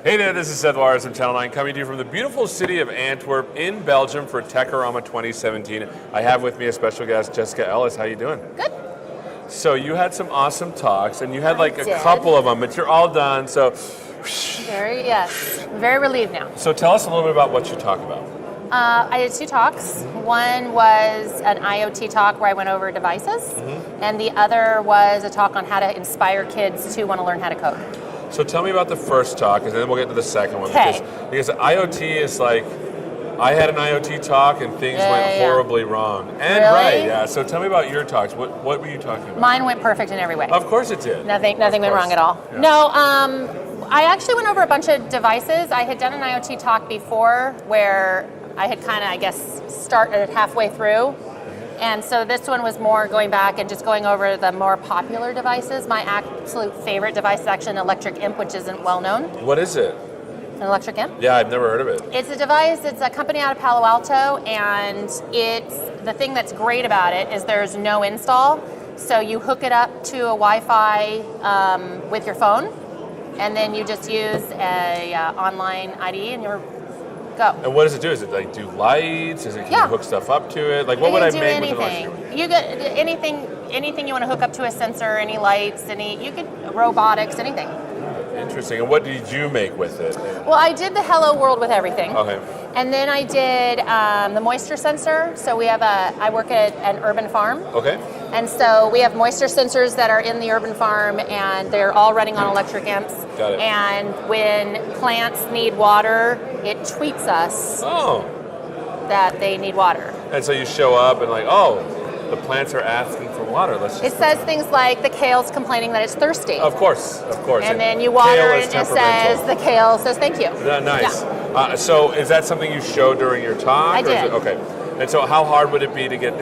Hey there, this is Seth Lars from Channel 9 coming to you from the beautiful city of Antwerp in Belgium for Techorama 2017. I have with me a special guest, Jessica Ellis. How you doing? Good. So you had some awesome talks, and you had like a couple of them, but you're all done, so... Yes. I'm very relieved now. So tell us a little bit about what you talk about. I did two talks. One was an IoT talk where I went over devices, and the other was a talk on how to inspire kids to want to learn how to code. So tell me about the first talk, and then we'll get to the second one. Okay. Because IoT is like, I had an IoT talk and things went horribly wrong. And really? Right, yeah. So tell me about your talks. What were you talking about? Mine went perfect in every way. Of course it did. Nothing went wrong at all. Yeah. No, I actually went over a bunch of devices. I had done an IoT talk before where I had kind of, I guess, started halfway through. And so this one was more going back and just going over the more popular devices. My absolute favorite device is actually an electric imp, which isn't well known. What is it? An electric imp? Yeah, I've never heard of it. It's a device, it's a company out of Palo Alto, and the thing that's great about it is there's no install. So you hook it up to a Wi-Fi with your phone, and then you just use a online IDE and you're go. And what does it do? Is it like do lights? Can you hook stuff up to it? Like what would I make with an electric? You get anything you want to hook up to a sensor, any lights, robotics, anything. Interesting. And what did you make with it? Well, I did the Hello World with everything. Okay. And then I did the moisture sensor. So I work at an urban farm. Okay. And so we have moisture sensors that are in the urban farm, and they're all running on electric imps. Got it. And when plants need water, it tweets us that they need water. And so you show up and the plants are asking for water. It says things like the kale's complaining that it's thirsty. Of course. And then you water and it just says, the kale says thank you. Nice. Yeah. So is that something you showed during your talk? I did. Okay. And so how hard would it be to get,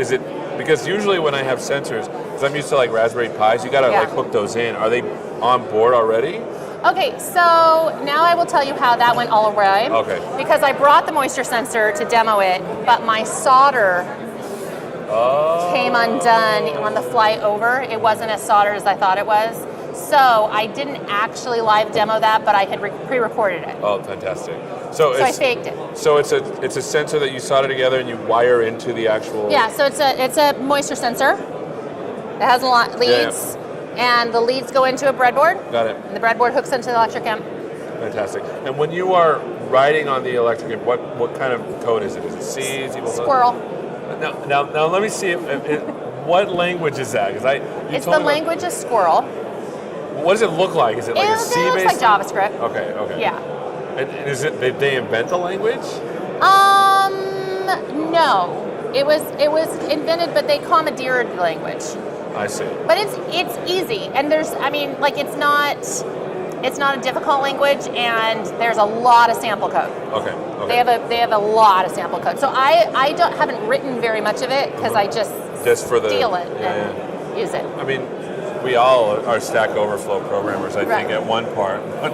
because usually when I have sensors, because I'm used to like Raspberry Pis, you gotta hook those in. Are they on board already? Okay, so now I will tell you how that went all awry. Okay. Because I brought the moisture sensor to demo it, but my solder came undone on the flight over. It wasn't as soldered as I thought it was. So I didn't actually live demo that, but I had pre-recorded it. Oh, fantastic. So I faked it. So it's a sensor that you solder together and you wire into the actual... Yeah, so it's a moisture sensor. It has a lot leads, and the leads go into a breadboard. Got it. And the breadboard hooks into the electric imp. Fantastic. And when you are writing on the electric imp, what kind of code is it? Is it C, C++? Squirrel. Now let me see what language is that? It's the language of Squirrel. What does it look like? Is it like a C-based? It looks like JavaScript. Okay. Yeah. And is it? Did they invent the language? No. It was invented, but they commandeered the language. I see. But it's easy, and it's not a difficult language, and there's a lot of sample code. Okay. They have a lot of sample code. So I haven't written very much of it because I just steal it and use it. I mean, we all are Stack Overflow programmers, I think, at one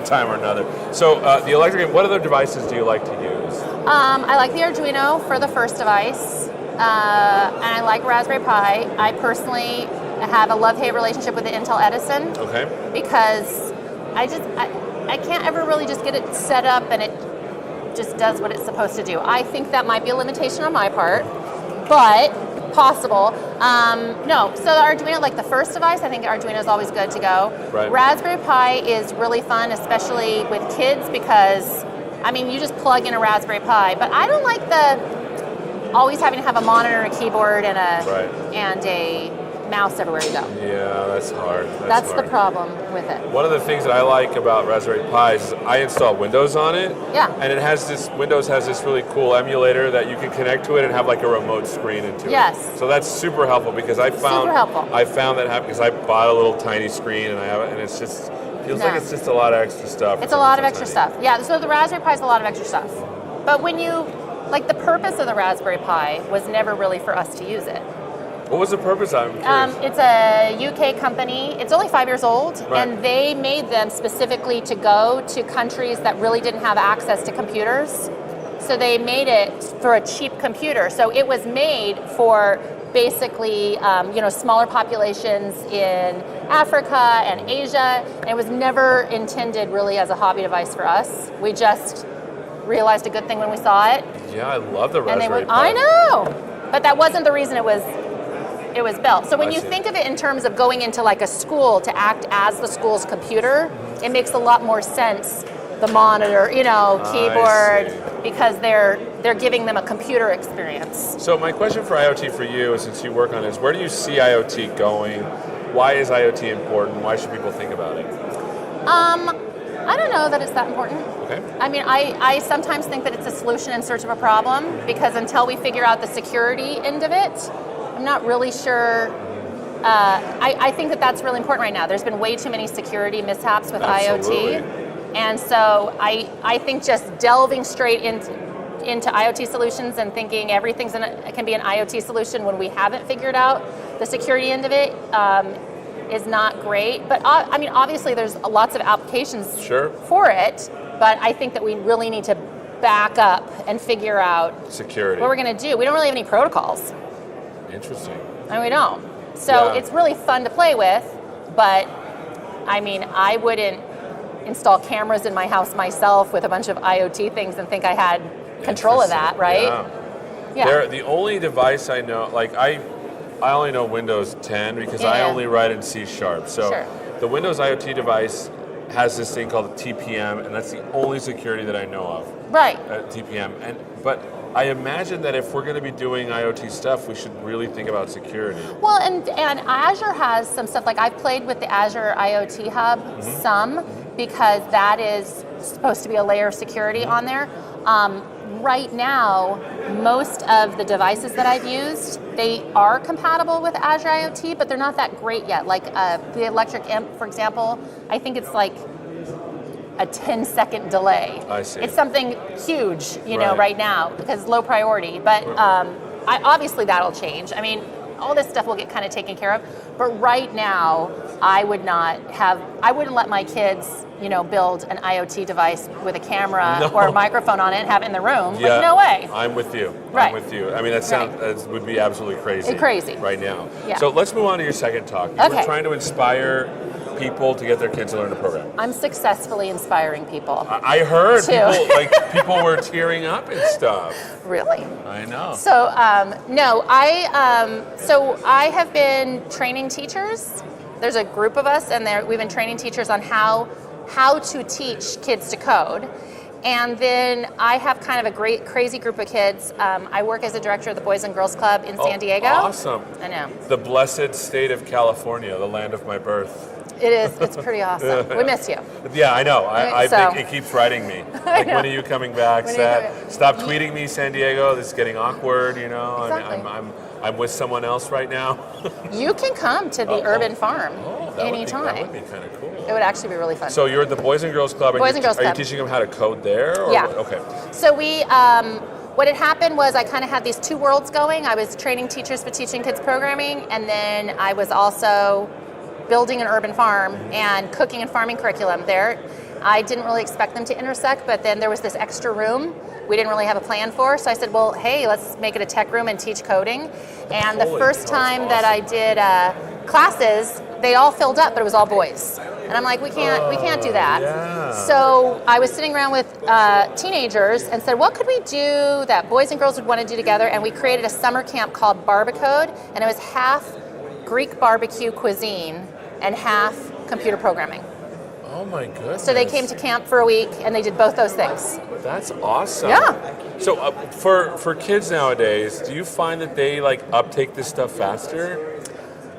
time or another. So the electric, what other devices do you like to use? I like the Arduino for the first device, and I like Raspberry Pi. I personally have a love-hate relationship with the Intel Edison. Okay. Because I can't ever really just get it set up and it just does what it's supposed to do. I think that might be a limitation on my part, but possible. No, so the Arduino, like the first device, I think Arduino is always good to go. Right. Raspberry Pi is really fun, especially with kids, because, you just plug in a Raspberry Pi, but I don't like always having to have a monitor, a keyboard, and a mouse everywhere you go. Yeah, that's hard. That's the problem with it. One of the things that I like about Raspberry Pi is I install Windows on it. Yeah. And Windows has this really cool emulator that you can connect to it and have like a remote screen into it. Yes. So that's super helpful because I found that because I bought a little tiny screen and I have it, and it's just feels like it's just a lot of extra stuff. It's a lot of extra stuff. Yeah, so the Raspberry Pi is a lot of extra stuff. But the purpose of the Raspberry Pi was never really for us to use it. What was the purpose? I'm curious. It's a UK company. It's only 5 years old, and they made them specifically to go to countries that really didn't have access to computers. So they made it for a cheap computer. So it was made for basically, smaller populations in Africa and Asia. And it was never intended really as a hobby device for us. We just realized a good thing when we saw it. Yeah, I love the Raspberry Pi. I know, but that wasn't the reason it was built. So when you think of it in terms of going into like a school to act as the school's computer, it makes a lot more sense. The monitor, keyboard, because they're giving them a computer experience. So my question for IoT for you, since you work on this, where do you see IoT going? Why is IoT important? Why should people think about it? I don't know that it's that important. Okay. I mean, I sometimes think that it's a solution in search of a problem, because until we figure out the security end of it, I'm not really sure. I think that that's really important right now. There's been way too many security mishaps with IoT. And so I think just delving straight into IoT solutions and thinking everything can be an IoT solution when we haven't figured out the security end of it is not great. But I mean, obviously there's lots of applications for it, but I think that we really need to back up and figure out security. What we're going to do. We don't really have any protocols. Interesting. And we don't. So it's really fun to play with, but I mean, I wouldn't install cameras in my house myself with a bunch of IoT things and think I had control of that, right? Yeah. They're the only device I know, like I only know Windows 10 because I only write in C#. So the Windows IoT device has this thing called TPM, and that's the only security that I know of. Right. TPM. But I imagine that if we're going to be doing IoT stuff, we should really think about security. Well, and Azure has some stuff, like I've played with the Azure IoT Hub some, because that is supposed to be a layer of security on there. Right now, most of the devices that I've used, they are compatible with Azure IoT, but they're not that great yet. Like the electric imp, for example, I think it's like a 10-second delay. I see. It's something huge, right now, because low priority. But obviously that'll change. I mean, all this stuff will get kind of taken care of. But right now, I wouldn't let my kids, build an IoT device with a camera or a microphone on it and have it in the room. Yeah, like, no way. I'm with you. Right. I'm with you. I mean, that would be absolutely crazy. Crazy. Right now. Yeah. So let's move on to your second talk. You were trying to inspire people to get their kids to learn the program. I'm successfully inspiring people. I heard people were tearing up and stuff. Really? I know. So I have been training teachers. There's a group of us, and we've been training teachers on how to teach kids to code. And then I have kind of a crazy group of kids. I work as a director of the Boys and Girls Club in San Diego. Awesome. I know. The blessed state of California, the land of my birth. It is. It's pretty awesome. We miss you. Yeah, I know. I think it keeps writing me. Like, when are you coming back? Stop tweeting me, San Diego. This is getting awkward, Exactly. I mean, I'm with someone else right now. You can come to the urban farm anytime. That would be kind of cool. It would actually be really fun. So you're at the Boys and Girls Club. Boys and Girls Club. Are you teaching them how to code there? Or Yeah. Okay. So we, what had happened was I kind of had these two worlds going. I was training teachers for teaching kids programming, and then I was also building an urban farm and cooking and farming curriculum there. I didn't really expect them to intersect, but then there was this extra room we didn't really have a plan for. So I said, well, hey, let's make it a tech room and teach coding. And the first time that I did classes, they all filled up, but it was all boys. And I'm like, we can't do that. Yeah. So I was sitting around with teenagers and said, what could we do that boys and girls would want to do together? And we created a summer camp called Barbacode, and it was half Greek barbecue cuisine and half computer programming. Oh my goodness. So they came to camp for a week and they did both those things. That's awesome. Yeah. So for kids nowadays, do you find that they uptake this stuff faster?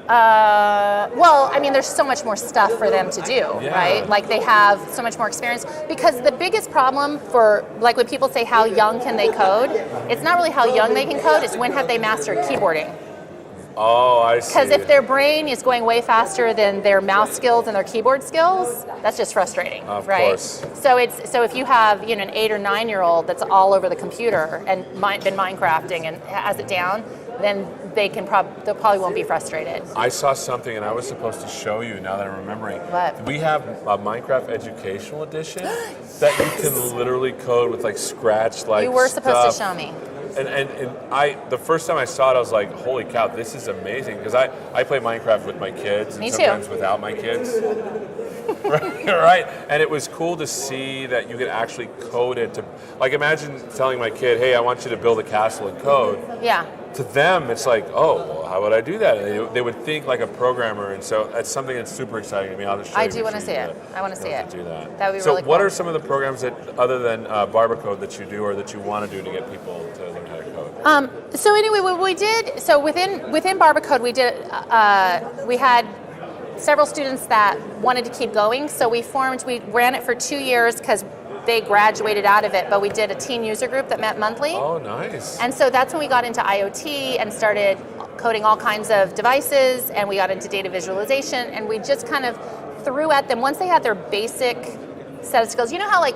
Well, I mean, there's so much more stuff for them to do, right? Like they have so much more experience. Because the biggest problem for, like when people say how young can they code, it's not really how young they can code, it's when have they mastered keyboarding. Oh, I see. Because if their brain is going way faster than their mouse skills and their keyboard skills, that's just frustrating, right? Course. So if you have an 8 or 9-year-old that's all over the computer and been Minecrafting and has it down, then they probably won't be frustrated. I saw something and I was supposed to show you now that I'm remembering. What? We have a Minecraft educational edition that you can literally code with Scratch You were supposed to show me. And the first time I saw it, I was like, holy cow, this is amazing. Because I play Minecraft with my kids and sometimes without my kids. Right? And it was cool to see that you could actually code it to, like, imagine telling my kid, hey, I want you to build a castle in code. Yeah. To them, it's like, oh, well, how would I do that? And they would think like a programmer, and so that's something that's super exciting to me. I'll just show you. I do want to see it. I want to see it. Do that. That would be really cool. So what are some of the programs that, other than Barbercode, that you do or that you want to do to get people to learn how to code? So anyway, what we did, so within Barbercode, we had several students that wanted to keep going. So we ran it for 2 years because they graduated out of it, but we did a teen user group that met monthly. Oh, nice. And so that's when we got into IoT and started coding all kinds of devices, and we got into data visualization, and we just kind of threw at them, once they had their basic set of skills, you know how like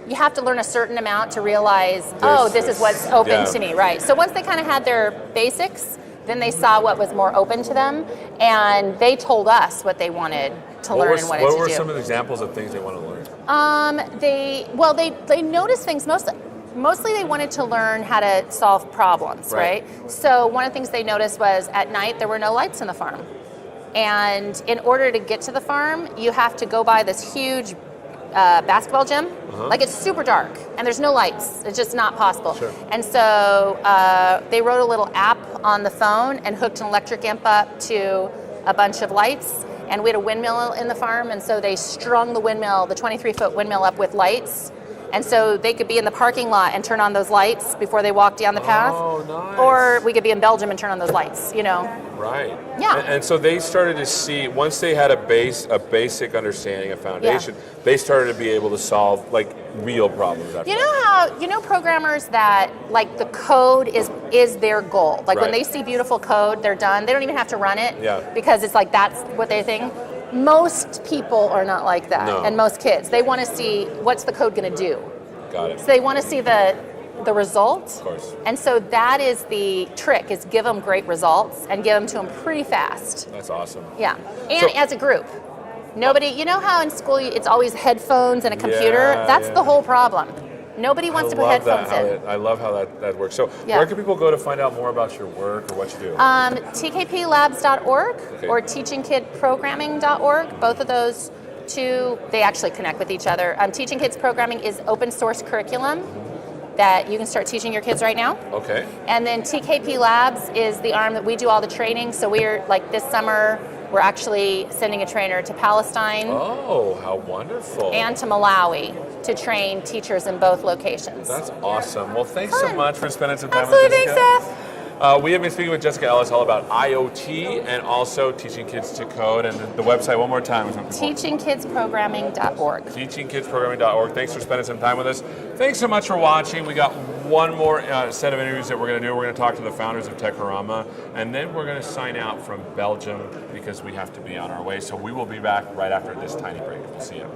you have to learn a certain amount to realize, this is what's open to me, right? So once they kind of had their basics, then they saw what was more open to them, and they told us what they wanted to learn and wanted to do. What were some of the examples of things they want to learn? They noticed things mostly they wanted to learn how to solve problems, right? So one of the things they noticed was at night there were no lights in the farm. And in order to get to the farm, you have to go by this huge basketball gym. Like it's super dark and there's no lights. It's just not possible. Sure. And so they wrote a little app on the phone and hooked an electric amp up to a bunch of lights. And we had a windmill in the farm, and so they strung the 23-foot windmill up with lights. And so they could be in the parking lot and turn on those lights before they walk down the path. Oh, nice. Or we could be in Belgium and turn on those lights, Right. Yeah. And so they started to see, once they had a basic understanding, a foundation, they started to be able to solve like real problems. You know programmers that like the code is their goal. Like when they see beautiful code, they're done. They don't even have to run it because it's like that's what they think. Most people are not like that, and most kids. They want to see what's the code going to do. Got it. So they want to see the result. Of course. And so that is the trick, is give them great results and give them to them pretty fast. That's awesome. Yeah, and as a group. Nobody, you know how in school it's always headphones and a computer? That's the whole problem. Nobody wants to put headphones in. I love how that works. So where can people go to find out more about your work or what you do? tkplabs.org or teachingkidprogramming.org. Both of those two, they actually connect with each other. Teaching Kids Programming is open source curriculum that you can start teaching your kids right now. Okay. And then TKP Labs is the arm that we do all the training. So we're like this summer, we're actually sending a trainer to Palestine. Oh, how wonderful. And to Malawi to train teachers in both locations. That's awesome. Well, thanks so much for spending some time with us. Jessica. Thanks, Seth. We have been speaking with Jessica Ellis all about IoT and also teaching kids to code. And the website, one more time. Teachingkidsprogramming.org. Teachingkidsprogramming.org. Thanks for spending some time with us. Thanks so much for watching. We got one more set of interviews that we're going to do. We're going to talk to the founders of Techorama, and then we're going to sign out from Belgium because we have to be on our way. So we will be back right after this tiny break. We'll see you.